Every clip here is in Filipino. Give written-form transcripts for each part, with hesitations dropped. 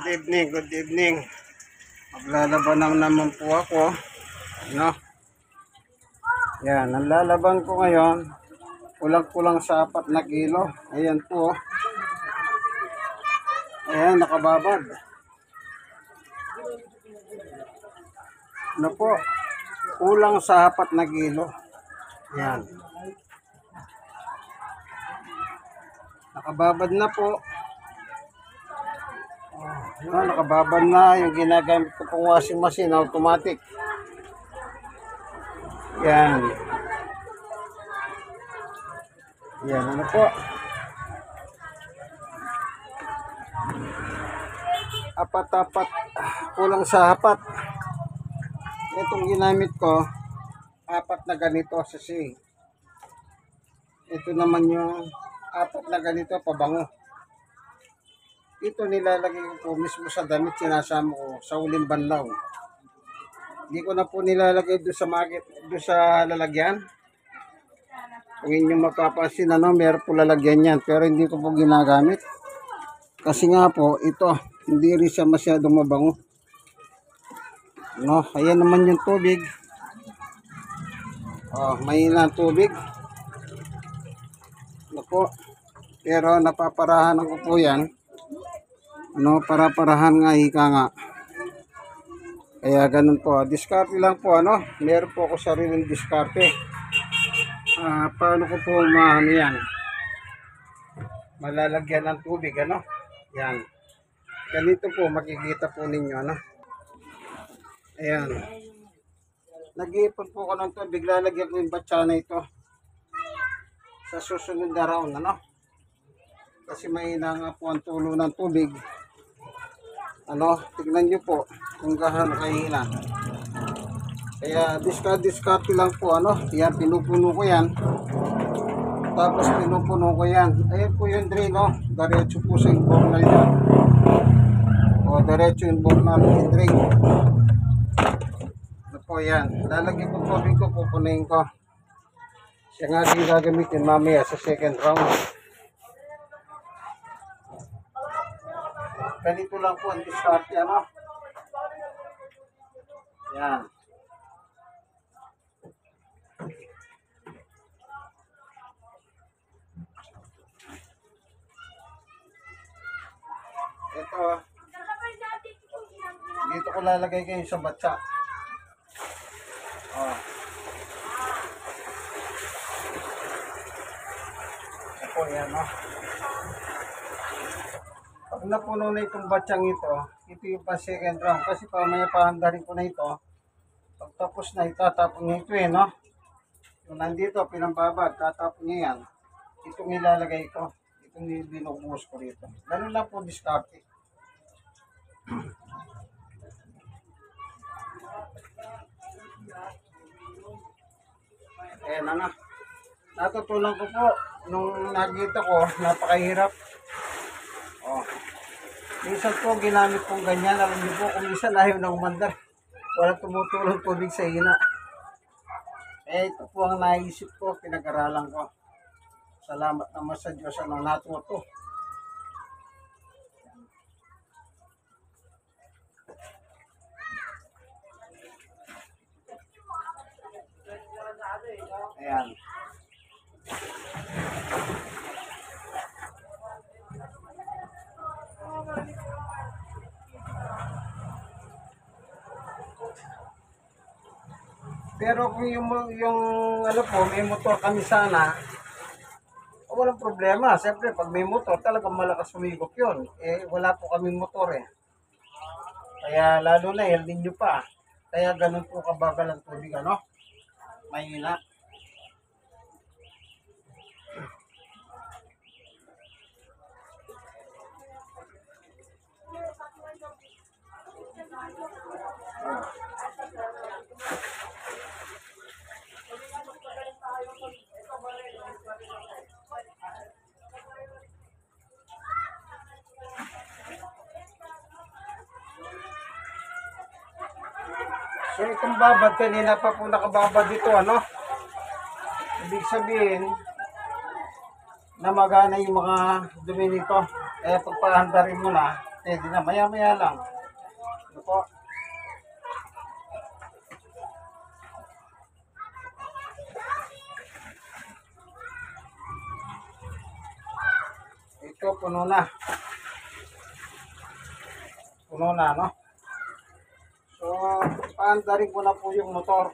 Good evening, good evening. Maglalaban naman po ako. No? Yan, ang lalaban ko ngayon, kulang-kulang sa 4 na kilo. Ayan po. Ayan, nakababad. Ano po? Kulang sa 4 na kilo. Yan. Nakababad na po. Nakababad na yung ginagamit ko pong washing machine, automatic. Yan. Yan, ano po? Apat-apat. Kulang sa 4. Itong ginamit ko, 4 na ganito sa sing. Ito naman yung 4 na ganito, pabango. Ito nilalagay ko po mismo sa damit, sinasama ko sa uling banlaw. Hindi ko na po nilalagay doon sa market, doon sa lalagyan. Kung inyong mapapansin, meron po lalagyan yan, pero hindi ko po ginagamit. Kasi nga po, ito, hindi rin siya masyadong mabango. No, ayan naman yung tubig. May ilang tubig. Napo, pero napaparahan ko po yan. Para-parahan nga, ika nga. Kaya ganun po. Diskarte lang po, meron po ako sariling diskarte. Paano ko po yan? Malalagyan ng tubig, Yan. Ganito po, makikita po ninyo, Ayan. Nag-iipon po ko ng tubig, lalagyan ko yung batsa na ito. Sa susunod na round, Kasi may nga po ang tulo ng tubig. Tignan nyo po kung gaano kahina. Kaya diskarte lang po, Yan, pinupuno ko yan. Tapos pinupuno ko yan. Ayun po yung drain, Diretso po sa invernal yan. Diretso yung invernal yung drain. Po yan. Lalagyan ko tubig ko, pupunayin ko. Siya nga din gagamitin mamaya sa second round. Ganito lang po ang diskarte, Yan. Ito. Dito ko lalagay kayo sa batsa. Ito yan, Pag napuno na itong batsang ito yung pa second round. Kasi pamaya pahandarin ko na ito. Pagtapos na, itatapon niya ito, Yung nandito, pinambabad, tatapon niya yan. Itong ilalagay ko. Itong binubuhos ko rito. Ganun lang po diskarte. Ayan, natutunan ko po nung nakita ko, napakahirap. Minsan po ginamit kong ganyan. Alam niyo po, kung minsan ayaw na umandar. Walang tumutulong tubig sa hina. Ito po ang naisip ko, pinag-aralan ko. Salamat naman sa Diyos, natuto. Ayan. Pero kung yung may motor kami sana, walang problema. Siyempre, pag may motor, talagang malakas sumigop yun. Wala po kaming motor, Kaya lalo na, El Niño pa. Kaya ganun po kabagal ang tubig, Mahina. So itong babad, kanina pa po nakababad dito, Ibig sabihin, na magana yung mga dumi nito. Kaya pagpahandarin mo na, Pwede na, maya-maya lang. Ano po? Ito, puno na. Puno na, no? So, paandarin ko na po yung motor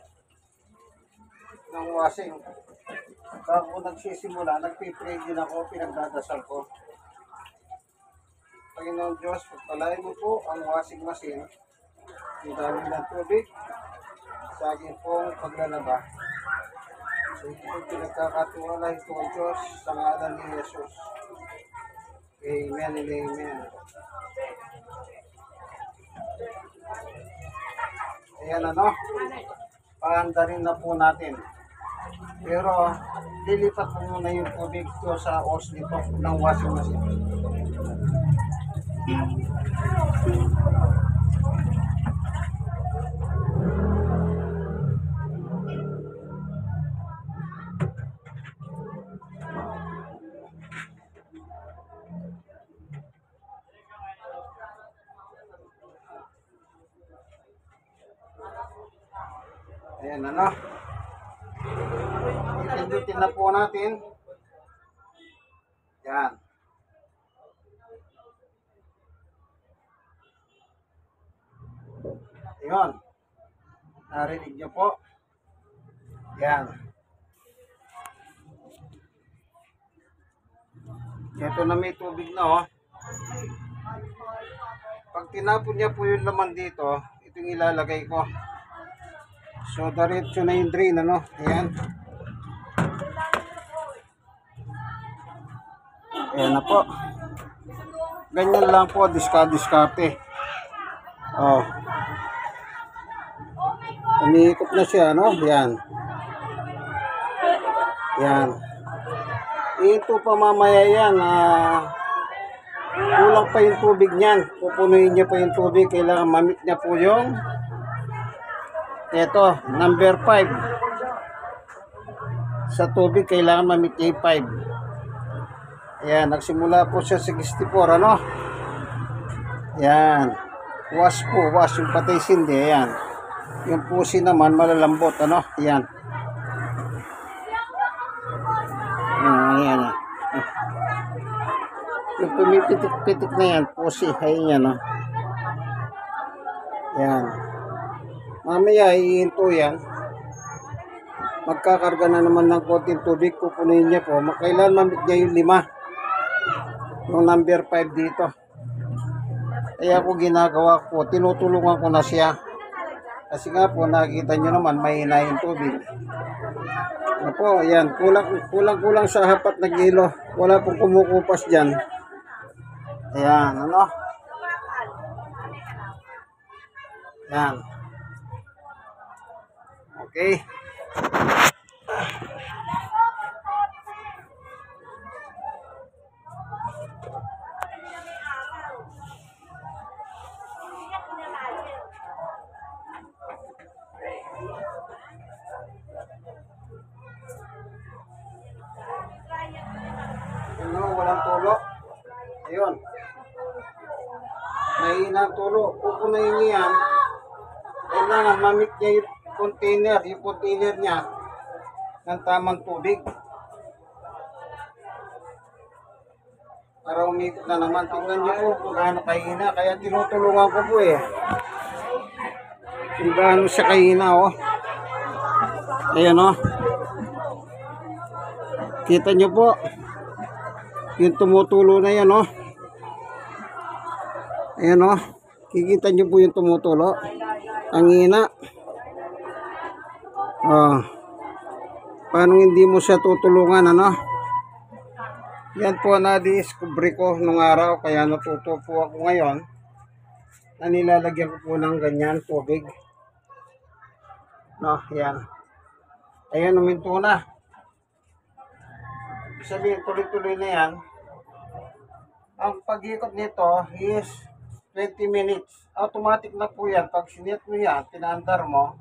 ng washing. Bago nagsisimula, nagpipray din ako, pinagdadasal ko. Panginoon Diyos, pagpalain mo po ang washing machine, ang dami ng tubig, sa aking pong paglalaba. So, ito pinagkakatiwala ito ang Diyos sa ngalan ni Jesus. Amen and amen. Ayan ano, paandarin na po natin. Pero, lilipat po muna yung tubig ko sa hose nito ng washing machine. Ayan ano. Pindutin na po natin. Yan. Ayan. Narinig niyo po. Yan. Ito na may tubig na oh. Pag tinapon niya po yung laman dito, itong ilalagay ko. So, diretso na yung drain, ano? Ayan. Ayan na po. Ganyan lang po, diskarte. Oh. Umiikot na siya, no? Ayan. Ayan. Ito pa mamaya yan. Kulang pa yung tubig niyan. Pupunuin niya pa yung tubig. Kailangan mamit niya po yung ito, number 5. Sa tubig, kailangan mamit niya yung 5. Ayan, nagsimula po siya 64, ano? Ayan. Wash po, wash yung patay sindi. Ayan. Yung pusi naman, malalambot, ano? Ayan. Ayan. Yung pumipitik-pitik na yan, pusi. Ayan yan, no? Ayan. Mamaya, iinto yan. Magkakarga na naman ng konting tubig. Pupunuin niya po. Kailan mamit niya yung 5. Yung number 5 dito. Kaya ako ginagawa ko, tinutulungan ko na siya. Kasi nga po, nakikita nyo naman, mahina yung tubig. Ano po, ayan. Kulang sa 4 na kilo. Wala pong kumukupas dyan. Ayan, ano? Ayan. Okay. Ano, walang tulo. Ayun. Mahina ang tulo. Pupunayin niya yan. Kailangan mamit niya yung container niya ng tamang tubig. Para umikot na naman. Tingnan niyo po kung gaano kahina. Kaya tinutulungan ko po eh. Kung gaano siya kahina oh. Ayan oh. Kita niyo po. Yung tumutulo na yan oh. Ayan oh. Kikita niyo po yung tumutulo. Ang hina. Oh. Paano hindi mo siya tutulungan ano? Yan po na-discover ko nung araw. Kaya natuto po ako ngayon. Na nilalagyan ko po ng ganyan tubig. No, yan. Ayan, uminto na. Sabihin, tuloy-tuloy na yan. Ang pag-ikot nito is 20 minutes. Automatic na po yan. Pag sinit mo yan, pinaandar mo,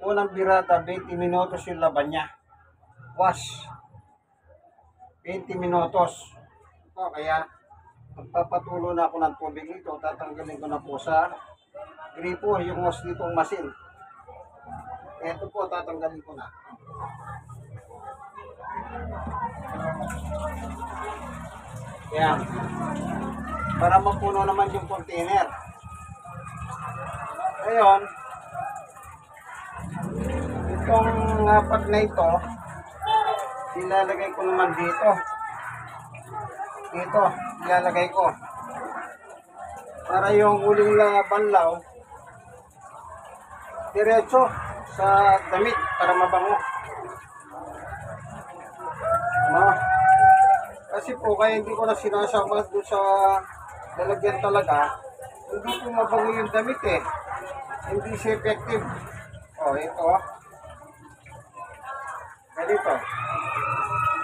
unang birada, 20 minutos yung laban niya. Wash. 20 minutos. O, kaya, Magpapatulo na ako ng tubig dito. Tatanggalin ko na po sa gripo yung hose nitong machine. Ito po, tatanggalin ko na. Yan. Para mapuno naman yung container. Ngayon, itong apat na ito, ilalagay ko naman dito. Dito, ilalagay ko. Para yung huling na banlaw, diretso sa damit para mabango. No? Kasi po, kaya hindi ko na sinasama doon sa lalagyan talaga, hindi po mabango yung damit eh. Hindi siya effective. O, ito. Ganito.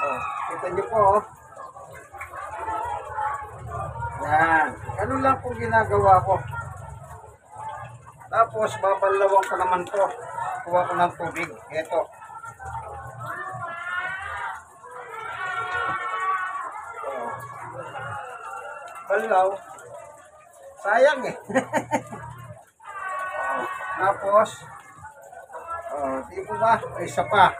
O, kita nyo po. Yan. Ganun lang po ginagawa ko. Tapos, babalawan ko naman to. Kuha ko ng tubig. Ito. Balaw. Sayang eh. Tapos, di po ba? Isa pa.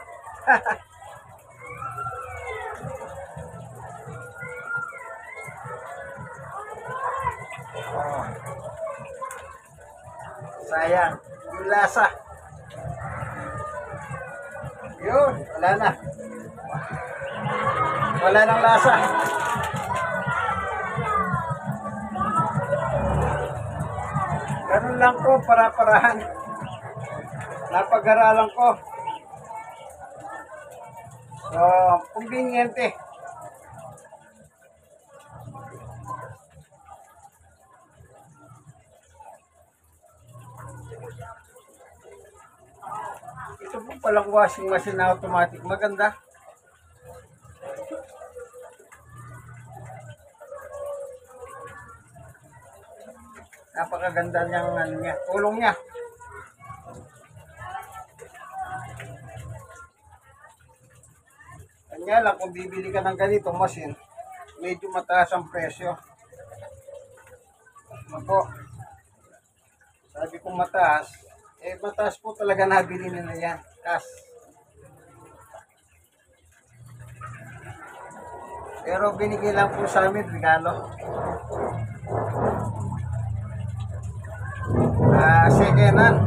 Sayang. Yung lasa. Yun, wala na. Wala nang lasa. Ganun lang po, para-parahan. Napag-aralan ko. So, conveniente. Ito po palang washing machine na automatic. Maganda. Napakaganda niyang ano niya, tulong niya. Kanya lang kung bibili ka ng ganito machine, medyo mataas ang presyo. Ako, sabi kong mataas, mataas po talaga nabili nila yan. Cash. Pero binigay lang po sa amin, regalo. Second hand.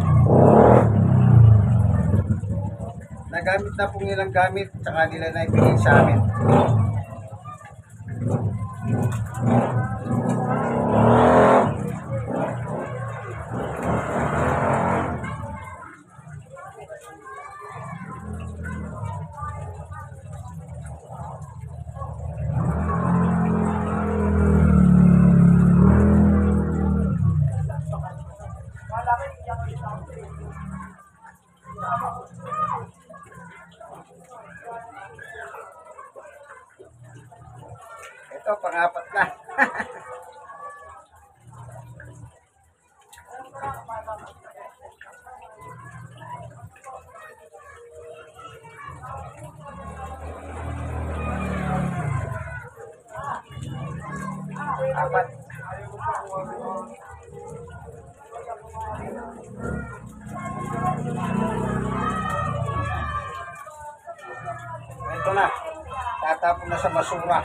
Nagamit na po nilang gamit, tsaka nila na ibigay sa amin. Ito, pang-apat na. Apat. Ito na. Tatapon na sa basura.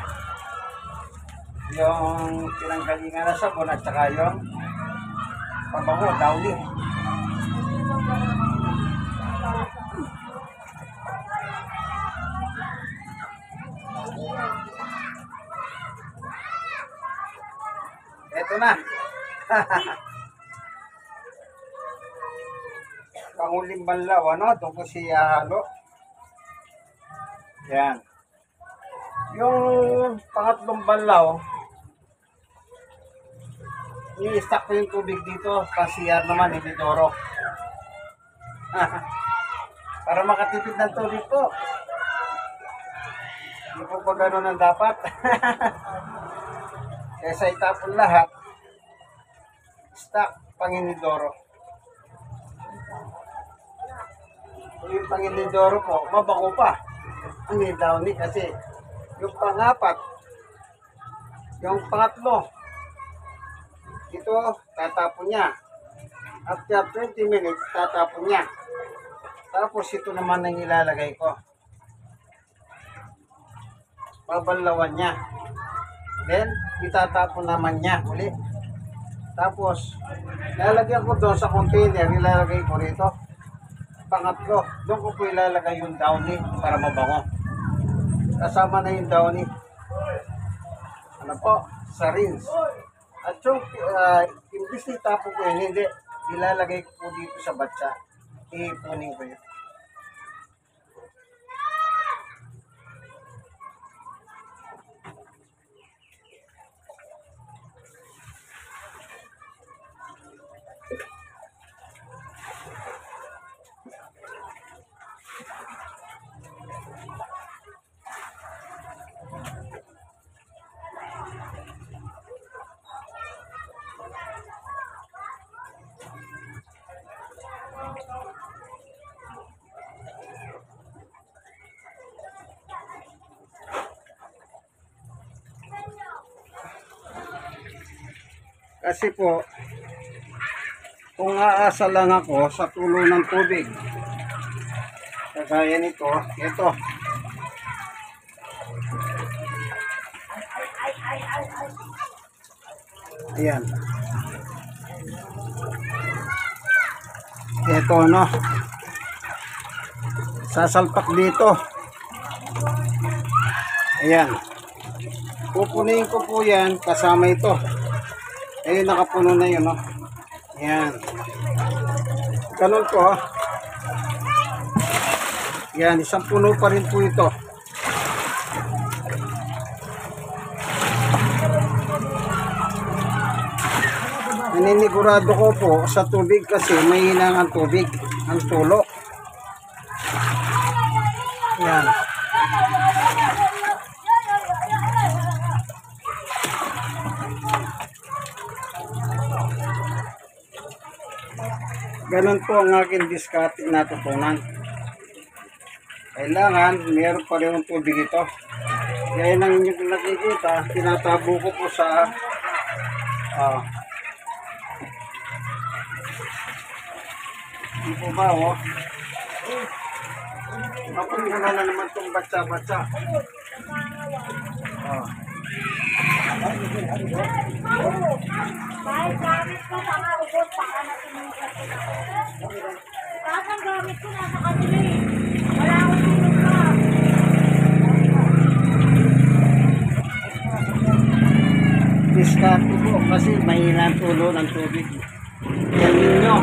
Yung pinanggalingan na sabon at saka yung pabango, downy. Ito na. Panguling banlaw, ano? Ito ko siya halo. Yan. Yung pangatlong banlaw, i-stack ko yung tubig dito. Pasiyar naman, hindi doro. Para makatipid ng tubig po. Hindi po pa gano'n ang dapat. Kesa itapon lahat, stack panginidoro. Yung panginidoro po, mabango pa. Ang downy kasi yung pangapat, Yung pangatlo, ito, tatapon niya. After 20 minutes, tatapon niya. Tapos ito naman ang ilalagay ko. Babalawan niya. Then, itatapon naman niya ulit. Tapos, lalagyan ko doon sa container, ilalagay ko rito. Pangatlo, doon ko po ilalagay yung downy para mabango. Kasama na yung downy. Ano po? Sa rinse. At yung, imbis itapon ko yun, hindi. Ilalagay ko po dito sa batsa. Iipunin ko yun. Kasi po, kung aasa lang ako sa tulo ng tubig, kagaya nito, ito. Ayan. Ito, no? Sasalpak dito. Ayan. Pupunin ko po yan kasama ito. Ayun, nakapuno na yun, no? Ayan. Ganun po, ha? Ayan, isang puno pa rin po ito. Naninigurado ko po sa tubig kasi may hinang ang tubig, ang tulo. Ayan. Ganun po ang aking diskarte natutunan. Kailangan meron pa rin ang tubig ito. Gaya ng inyong nakikita, tinatabo ko po sa hindi po ba, oh? Mapunta na naman itong batsa-batsa. Kahit gamit ko, mga ubos, baka natinigil ko. Kahit ang gamit ko, nasa kanila eh. Wala akong tulog pa. Diskarte po kasi mahina ang tulo ng tubig. Yan ninyo.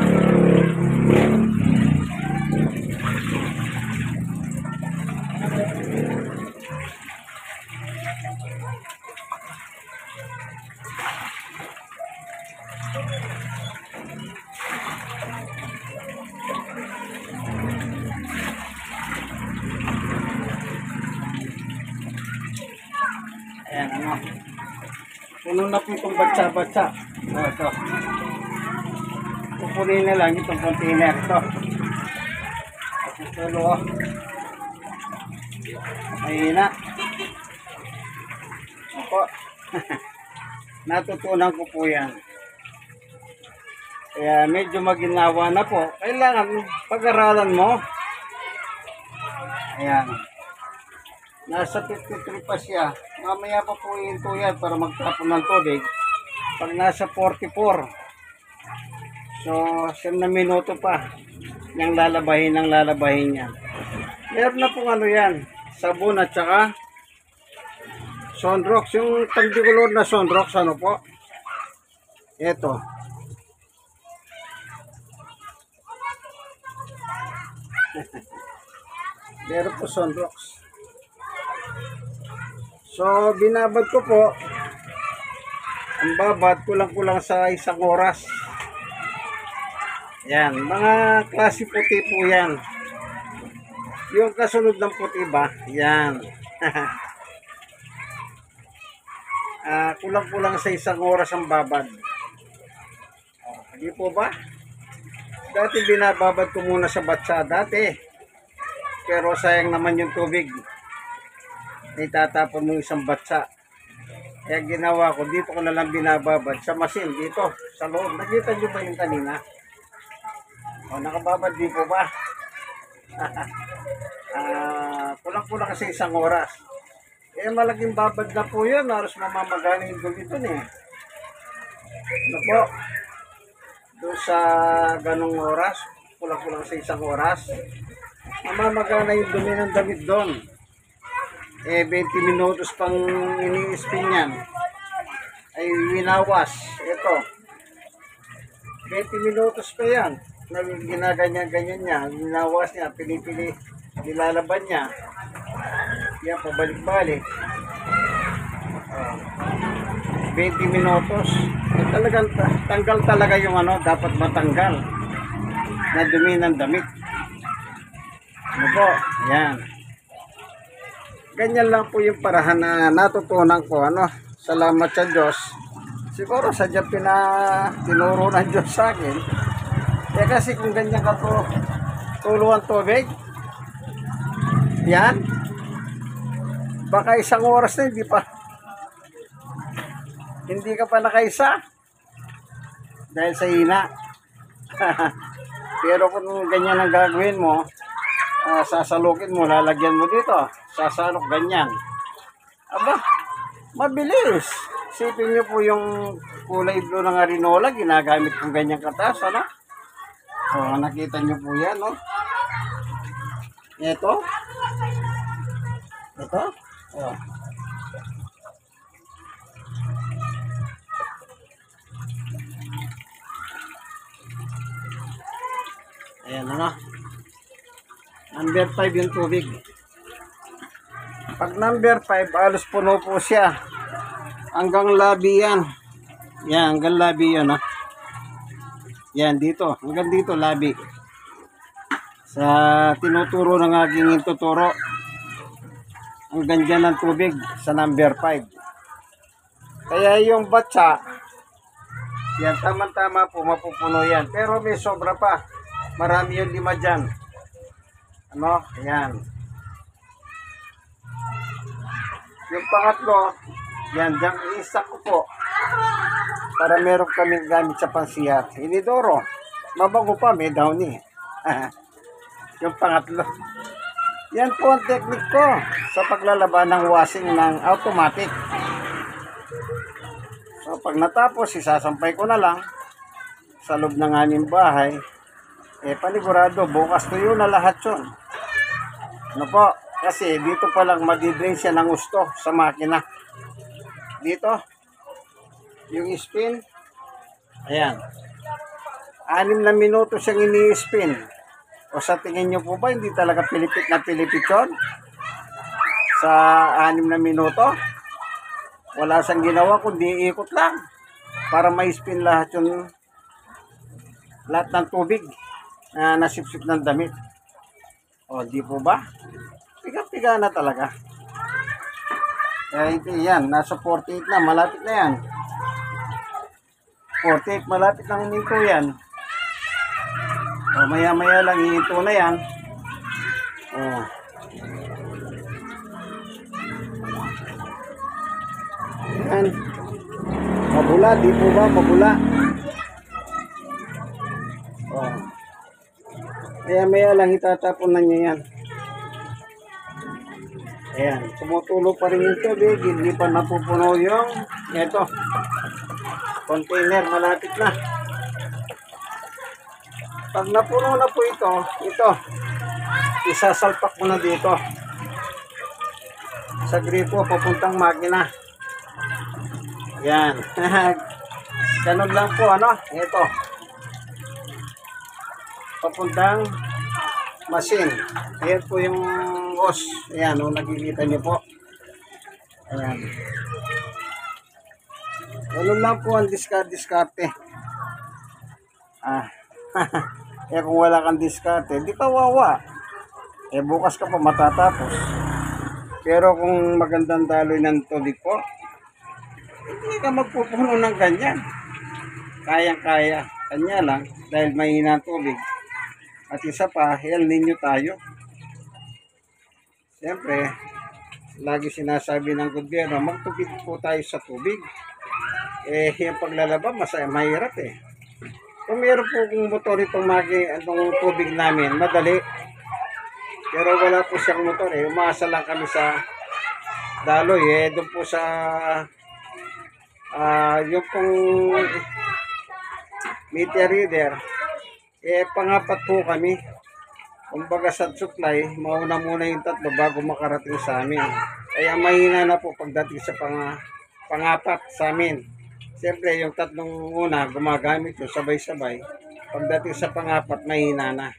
Ayan, ano. Puno na po itong batsa-batsa. Ito. Pupunin na lang itong container. Ito. At itulo, oh. Mahina. Opo. Natutunan ko po yan. Kaya medyo maginawa na po. Kailangan pag-aralan mo. Ayan. Nasa 53 pa siya. Mamaya pa po ihinto yan para magtapon ng tubig. Pag nasa 44. So, 7 na minuto pa. Yung lalabahin ng lalabahin yan. Meron na pong ano yan. Sabon at saka Sunrox. Yung tangdikulor na Sunrox, ano po? Ito. Meron po Sunrox. So, binabad ko po. Ang babad, kulang-kulang sa 1 oras. Yan, mga klase puti po yan. Yung kasunod ng puti ba? Yan. Kulang-kulang sa 1 oras ang babad. Hindi po ba? Dati binababad ko muna sa batsa. Dati. Pero sayang naman yung tubig. Itatapon mo isang batsa. Kaya ginawa ko, dito ko na lang binababad sa machine, dito, sa loob. Nakita nyo ba yung kanina? O, nakababad din po ba? Kulang-kulang kasi isang oras. Eh, malaking babad na po yun. Halos mamamagana yung dumi dun eh. Ano po? Doon sa ganong oras, kulang-kulang sa isang oras, mamamagana yung dumi ng damit doon. Eh, 20 minutos pang ini-spin yan. Ay, winawas. Ito. 20 minutos pa yan. Ginaganyan-ganyan niya. Winawas niya. Pinipili. Nilalaban niya. Yan, pabalik-balik. 20 minutos. Eh, talagang tanggal talaga yung ano, dapat matanggal na dumi ng damit. Ano po? Yan. Ganyan lang po yung parahan na natutunan ko. Ano? Salamat sa Diyos. Siguro sadya tinuro ng Diyos sa akin. Eh kasi kung ganyan ka po tuluan tubig, yan, baka isang oras na hindi ka pa nakaisa dahil sa hina. Pero kung ganyan ang gagawin mo, sasalukin mo, lalagyan mo dito, sasalok ganyan. Aba, mabilis. Sipin nyo po yung kulay blue ng arinola, ginagamit kong ganyan katas, ano? O, nakita nyo po yan, no? Ito. Ito. O. Ayan, ano? Number 5 yung tubig. Pag number 5, alos puno po siya. Hanggang labi yan. Yan, hanggang labi yan, ha? Yan, dito. Hanggang dito, labi. Sa tinuturo ng aking ituturo. Hanggang dyan ang tubig sa number 5. Kaya yung batsa, yan, tama-tama po, mapupuno yan. Pero may sobra pa. Marami yung 5 dyan. Ano? Yan. Yung pangatlo, yan, dyan iisak ko po. Para meron kaming gamit sa pansiyat. Inidoro. Mabago pa, may downy. Yung pangatlo. Yan po ang technique ko sa paglalaban ng washing ng automatic. So, pag natapos, isasampay ko na lang sa loob ng aming bahay. Eh, panigurado, bukas tuyo na lahat yun. Ano po? Kasi dito pa lang madidrain siya ng gusto sa makina. Dito, yung spin, ayan. 6 na minuto siyang ini-spin. O sa tingin nyo po ba, hindi talaga pilipit na pilipit yun? Sa 6 na minuto? Wala siyang ginawa kundi ikot lang. Para ma-spin lahat yung lahat ng tubig na nasipsip ng damit. O, di po ba? Piga-piga na talaga. Kaya ito yan, nasa 48 na, malapit na yan. 48, malapit na hininto yan. O, maya-maya lang hininto na yan. O. Yan. Mabula, di po ba? Mabula. O. Maya-maya lang itatapon na niya yan. Ayan, tumutulo pa rin yung tubig, hindi pa napupuno yung ito, container, malapit na. Pag napuno na po ito, isasalpak mo na dito sa gripo, papuntang makina. Ayan, ganun lang po, ano, ito, papuntang machine. Ayan po yung hose. Ayan, nakikita niyo po. Ayan. Ganun lang po ang diskarte. Eh kung wala kang diskarte, di ka wawa. Eh bukas ka pa matatapos. Pero kung magandang daloy ng tubig po, hindi ka magpupuno ng ganyan. Kayang-kaya. Kanya lang, dahil mahina ang tubig. At isa pa, El Niño tayo. Siyempre, lagi sinasabi ng gobyerno, magtupid po tayo sa tubig. Yung paglalaba, mahirap eh. Kung meron po kung motor itong itong tubig namin, madali. Pero wala po siyang motor eh. Umaasa lang kami sa daloy eh. Doon po sa yung pong meter reader, pangapat po kami. Kumbaga sa supply, mauna muna yung tatlo bago makarating sa amin. Kaya mahina na po pagdating sa pangapat sa amin. Siyempre, yung tatlong una, gumagamit yung sabay-sabay. Pagdating sa pangapat, mahina na.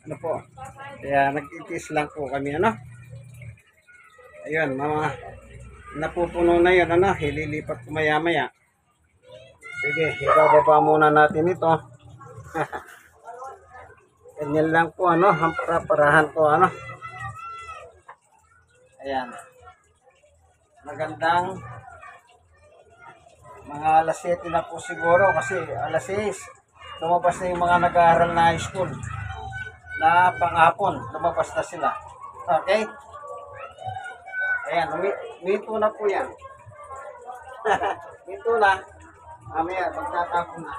Ano po? Kaya nagtitis lang po kami, ano? Ayun, napupuno na yun, ano? Hililipat ko maya-maya. Sige, ibababa muna natin ito. Ganyan lang po, ano? Ang parahan ko, ano? Ayan. Magandang mga alas 7 na po siguro kasi alas 6 lumabas na yung mga nag-aaral na high school na panghapon, lumabas na sila. Okay? Ayan, minto na po yan. Minto na. Mamaya, magtatapon na.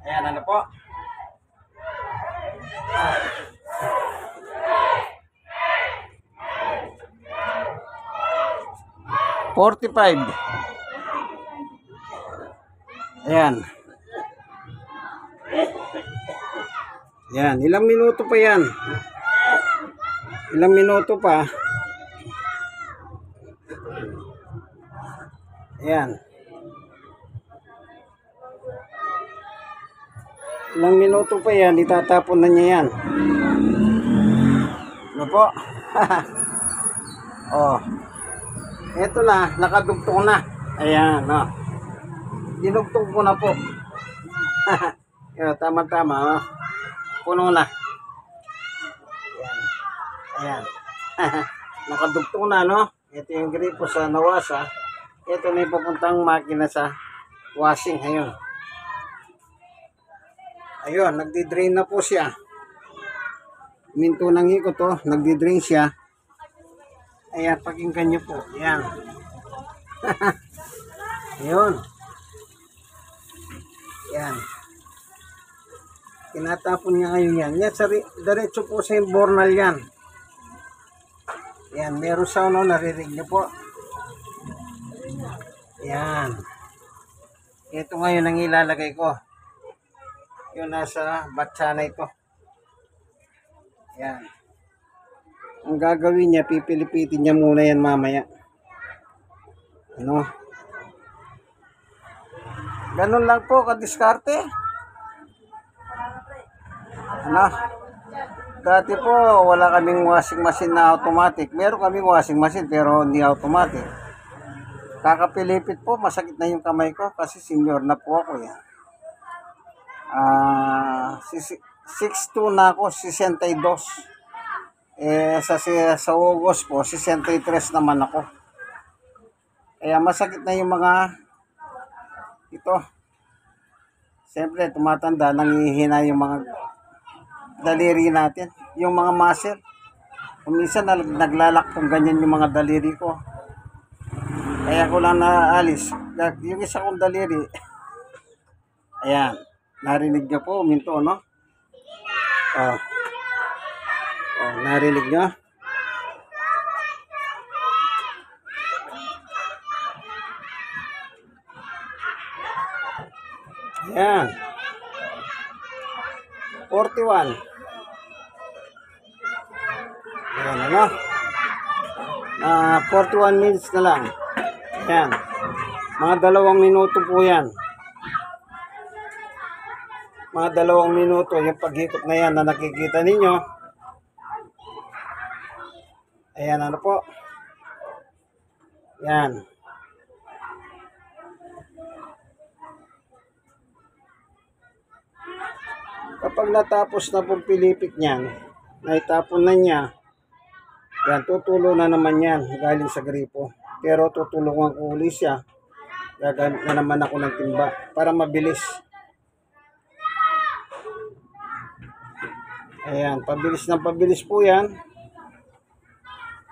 Ayan, ano po? $45. Ayan. Ayan, ilang minuto pa yan? Ilang minuto pa? Ayan. Ilang minuto pa yan, itatapon na niya yan. Ano po? Oh. Ito na, nakadugtong na. Ayan, no. Dinugtong ko na po. Ayan, tama-tama, oh. Puno na. Ayan. Ayan. Nakadugtong na, no. Ito yung gripo sa nawasa. Ito may papuntang makina sa washing. Ayun. Ayun, nagdi-drain na po siya. Minto ng ikot, oh. Nagdi-drain siya. Ayan, pakinggan nyo po. Ayan. Ayun. Ayan. Tinatapon niya ngayon yan. Yan, diretso po sa bornal yan. Ayan, meron sa ano, narinig nyo po. Ayan. Ito ngayon ang ilalagay ko. Yung nasa batsa na ito. Ayan. Ang gagawin niya, pipilipitin niya muna yan mamaya. Ano? Ganun lang po, kadiskarte. Ano? Dati po, wala kaming washing machine na automatic. Meron kaming washing machine pero hindi automatic. Kakapilipit po, masakit na yung kamay ko kasi senior na po ako yan. 6'2 na ako, 62. Sa August po, 63 naman ako. Kaya masakit na yung mga ito. Siyempre, tumatanda, nangihina yung mga daliri natin. Yung mga muscle. Kung minsan naglalak kung ganyan yung mga daliri ko. Kaya ko lang naalis. Yung isa kong daliri. Ayan. Narinig niyo po, minto, no? Narinig niyo? Ayan. 41. Ayan, ano? 41 minutes na lang. Ayan. Mga 2 minuto po yan. Mga 2 minuto yung paghikot na yan na nakikita ninyo. Ayan, ano po? Yan. Kapag natapos na pong pilipit niyan, naitapon na niya, yan, tutulo na naman yan galing sa gripo. Pero tutulungan ko ulit siya. Gagamit na naman ako ng timba para mabilis. Ayan, pabilis ng pabilis po yan.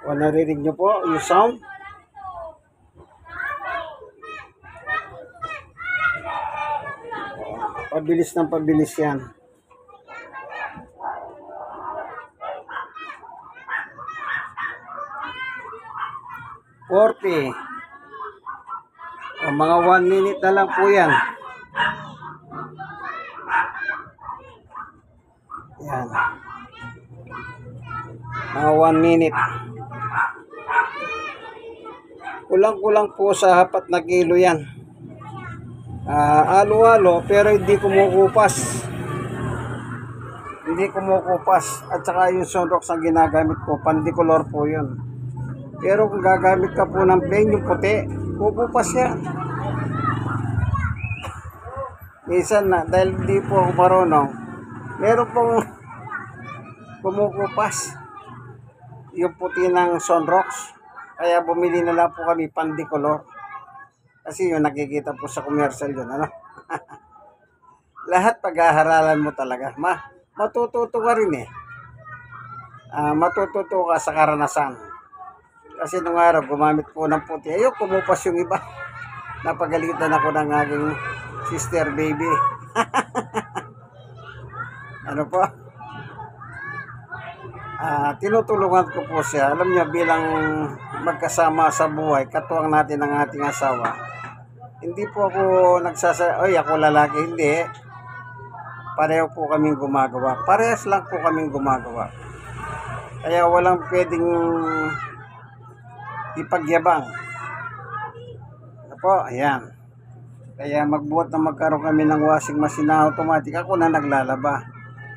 O, naririnig nyo po yung sound. Pabilis ng pabilis yan. $40. O, mga 1 minute na lang po yan. Yan. Mga 1 minute. Kulang-kulang po sa 4 na kilo yan. Alo-alo pero hindi kumukupas. Hindi kumukupas. At saka yung Sunrox ang ginagamit ko, pandicolor po yun. Pero kung gagamit ka po ng plain, yung puti, kukupas yan. Minsan na, dahil hindi po ako marunong, meron pong kumukupas yung puti ng Sunrox. Kaya bumili na lang po kami pandicolor. Kasi yun nakikita po sa commercial yun, ano? Lahat pag-aaralan mo talaga. Matututo ka rin eh. Matututo ka sa karanasan. Kasi nung araw, gumamit po ng puti. Ayun, kumupas yung iba. Napagalitan ako ng aking sister baby. Ano po? Tinutulungan ko po siya. Alam niya, bilang magkasama sa buhay, katuwang natin ang ating asawa. Hindi po ako oy, ako lalaki, hindi. Pareho po kaming gumagawa. Parehas lang po kaming gumagawa. Kaya walang pwedeng ipagyabang. Ano po? Ayan. Kaya magbuhat na magkaroon kami ng washing machine na automatic. Ako na naglalaba.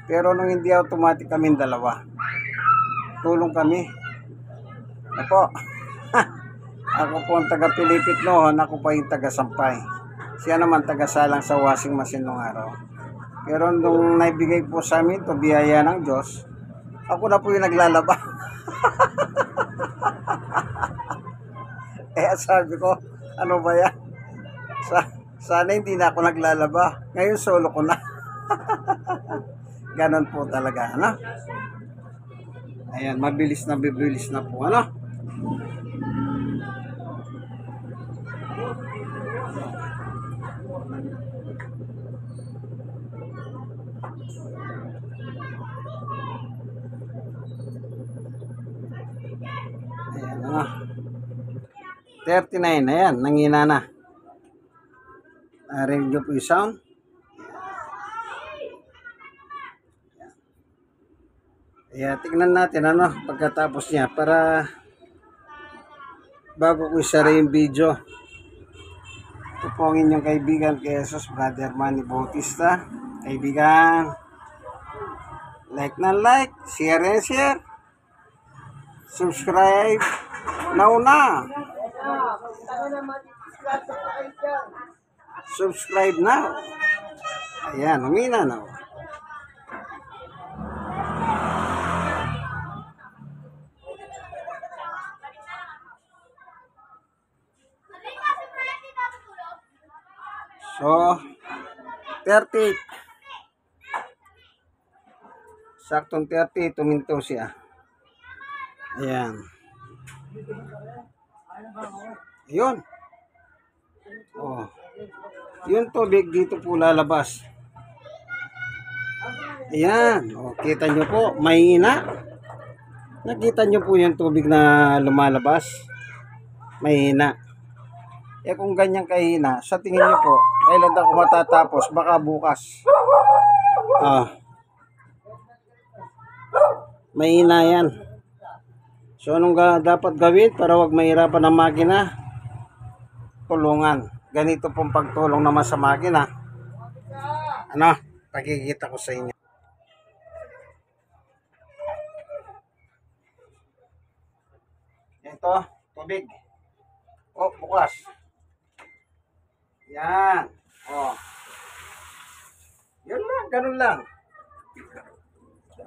Pero nung hindi automatic kami dalawa. Tulong kami. Ano po? Ako po ang taga-Pilipit noon. Ako pa yung taga-Sampay. Siya naman taga-salang sa washing machine nung araw. Pero nung naibigay po sa amin ito, biyaya ng Diyos, ako na po yung naglalaba. Kaya sabi ko, ano ba yan? Sana hindi na ako naglalaba. Ngayon solo ko na. Ganon po talaga, ano? Ayan, mabilis na po, ano? Ayan, ano? 39, ayan, nangina na. Narinig nyo po yung sound. Kaya tignan natin ano pagkatapos niya para bago ko isara yung video. Ito po ang inyong kaibigan kay Jesus, Brother Manny Bautista. Kaibigan, like na like, share and share. Subscribe now na. Subscribe now. Ayan, humina na. So, 30. Saktong 30, tuminto siya. Ayan. Yun. Oh. Yung tubig dito po lalabas. Ayan. O, kita nyo po, mahina. Nakita nyo po yung tubig na lumalabas. Mahina. Eh kung ganyan kahina, sa tingin nyo po, kailan ako matatapos? Baka bukas. Mahina yan. So anong dapat gawin para wag mahirapan ang makina? Tulungan. Ganito pong pagtulong naman sa makina. Ano? Pagkikita ko sa inyo. Ito, tubig. Oh, bukas. Yan. Oh. Yun lang, ganun lang.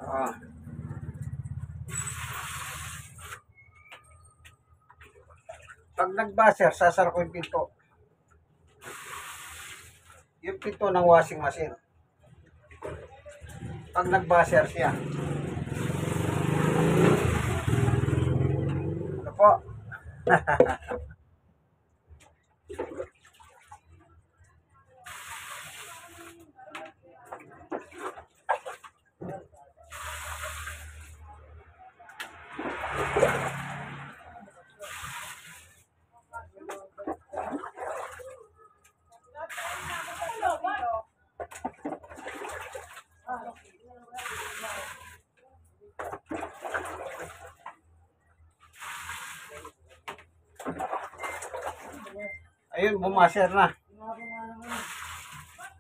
Oh. Pag nag-buzzer, sasara ko yung pinto. Yung pinto ng washing machine. Pag nag-buzzer siya. Ano po? Ayun, bumaser na.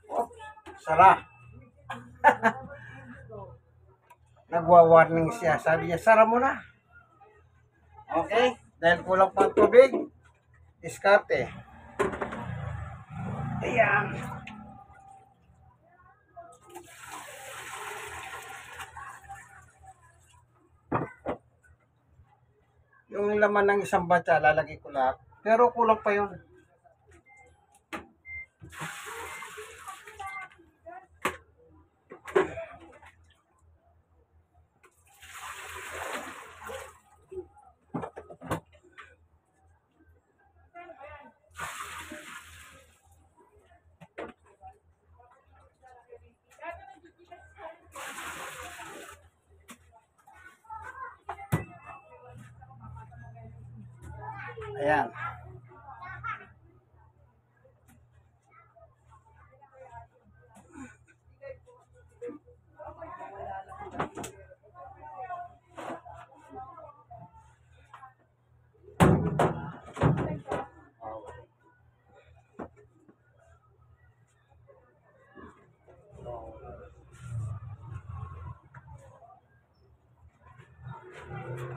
Oh, sara. Nagwa-warning siya. Sabi niya, sara mo na. Okay? Dahil kulang pang tubig, diskarte. Ayan. Yung laman ng isang batsa, lalagay ko lahat. Pero kulang pa yun. Ayan.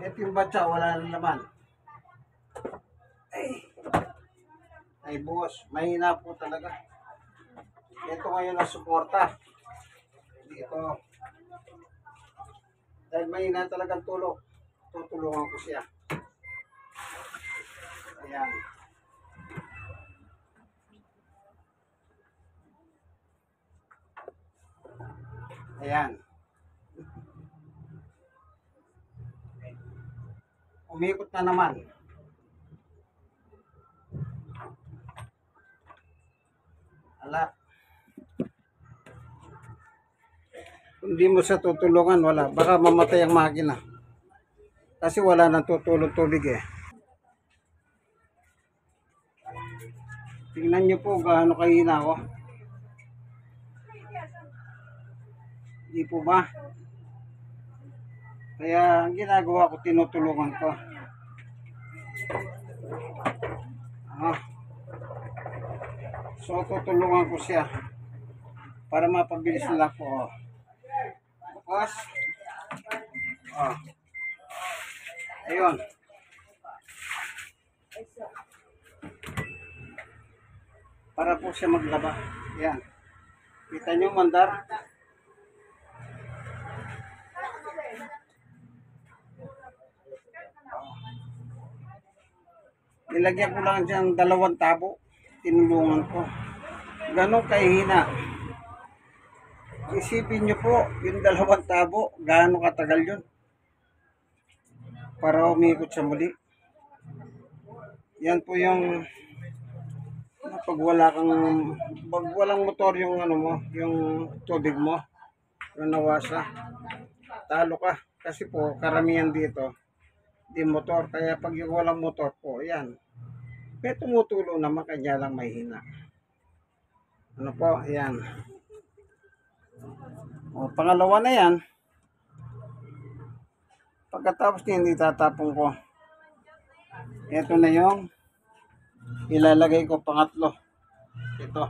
Ito yung batsa, wala nang laman. Ay boss, mahina po talaga. Ito ngayon ang suporta. Dito. Dahil mahina talagang tulog. Tutulungan ko siya. Ayan. Ayan. Umikot na naman. Ala. Kung di mo siya tutulungan, wala. Baka mamatay ang makina. Kasi wala nang tutulong tubig eh. Tingnan nyo po gaano kahina oh. Di po ba? Kaya ang ginagawa ko, tinutulungan ko. Ah. So tutulungan ko siya para mapabilis nila po. Oh. Bukas. Oh. Ayun. Para po siya maglaba. Yan. Kita nyo mandar. Nilagyan ko lang dyan 2 tabo. Tinulungan ko. Ganon kahina. Isipin nyo po, yung 2 tabo, gaano katagal yun para umikot siya muli. Yan po yung pag walang motor yung ano mo, yung tubig mo, yung nawasa, talo ka. Kasi po, karamihan dito, di motor. Kaya pag yung walang motor po, yan. May tumutulo naman, kanya lang may hina. Ano po, ayan. O, pangalawa na yan. Pagkatapos niyan, itatapon ko. Ito na yung ilalagay ko pangatlo. Ito.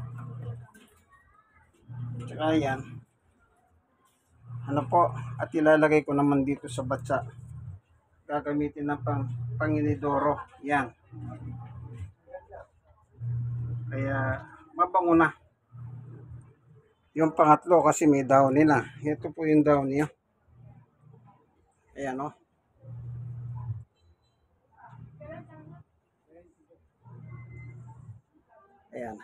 Tsaka yan. Ano po, at ilalagay ko naman dito sa batsa. Gagamitin na panginidoro. Yan. Kaya, mabango na. Yung pangatlo kasi may downy na. Ito po yung downy. Ayan o. Ayan.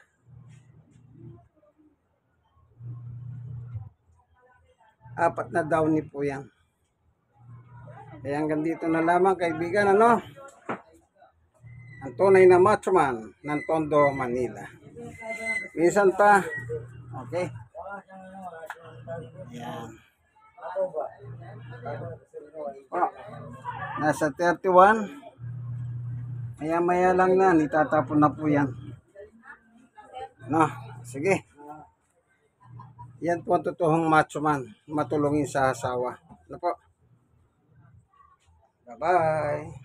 4 na downy po yan. Kaya hanggang dito na lamang kaibigan, ano? Ang tunay na macho man ng Tondo, Manila. Minsan ta. Okay. Yan. Oh, nasa 31. Maya-maya lang na, itatapon na po yan. No, sige. Yan po ang totoong macho man, matulungin sa asawa. Ano po? Bye-bye.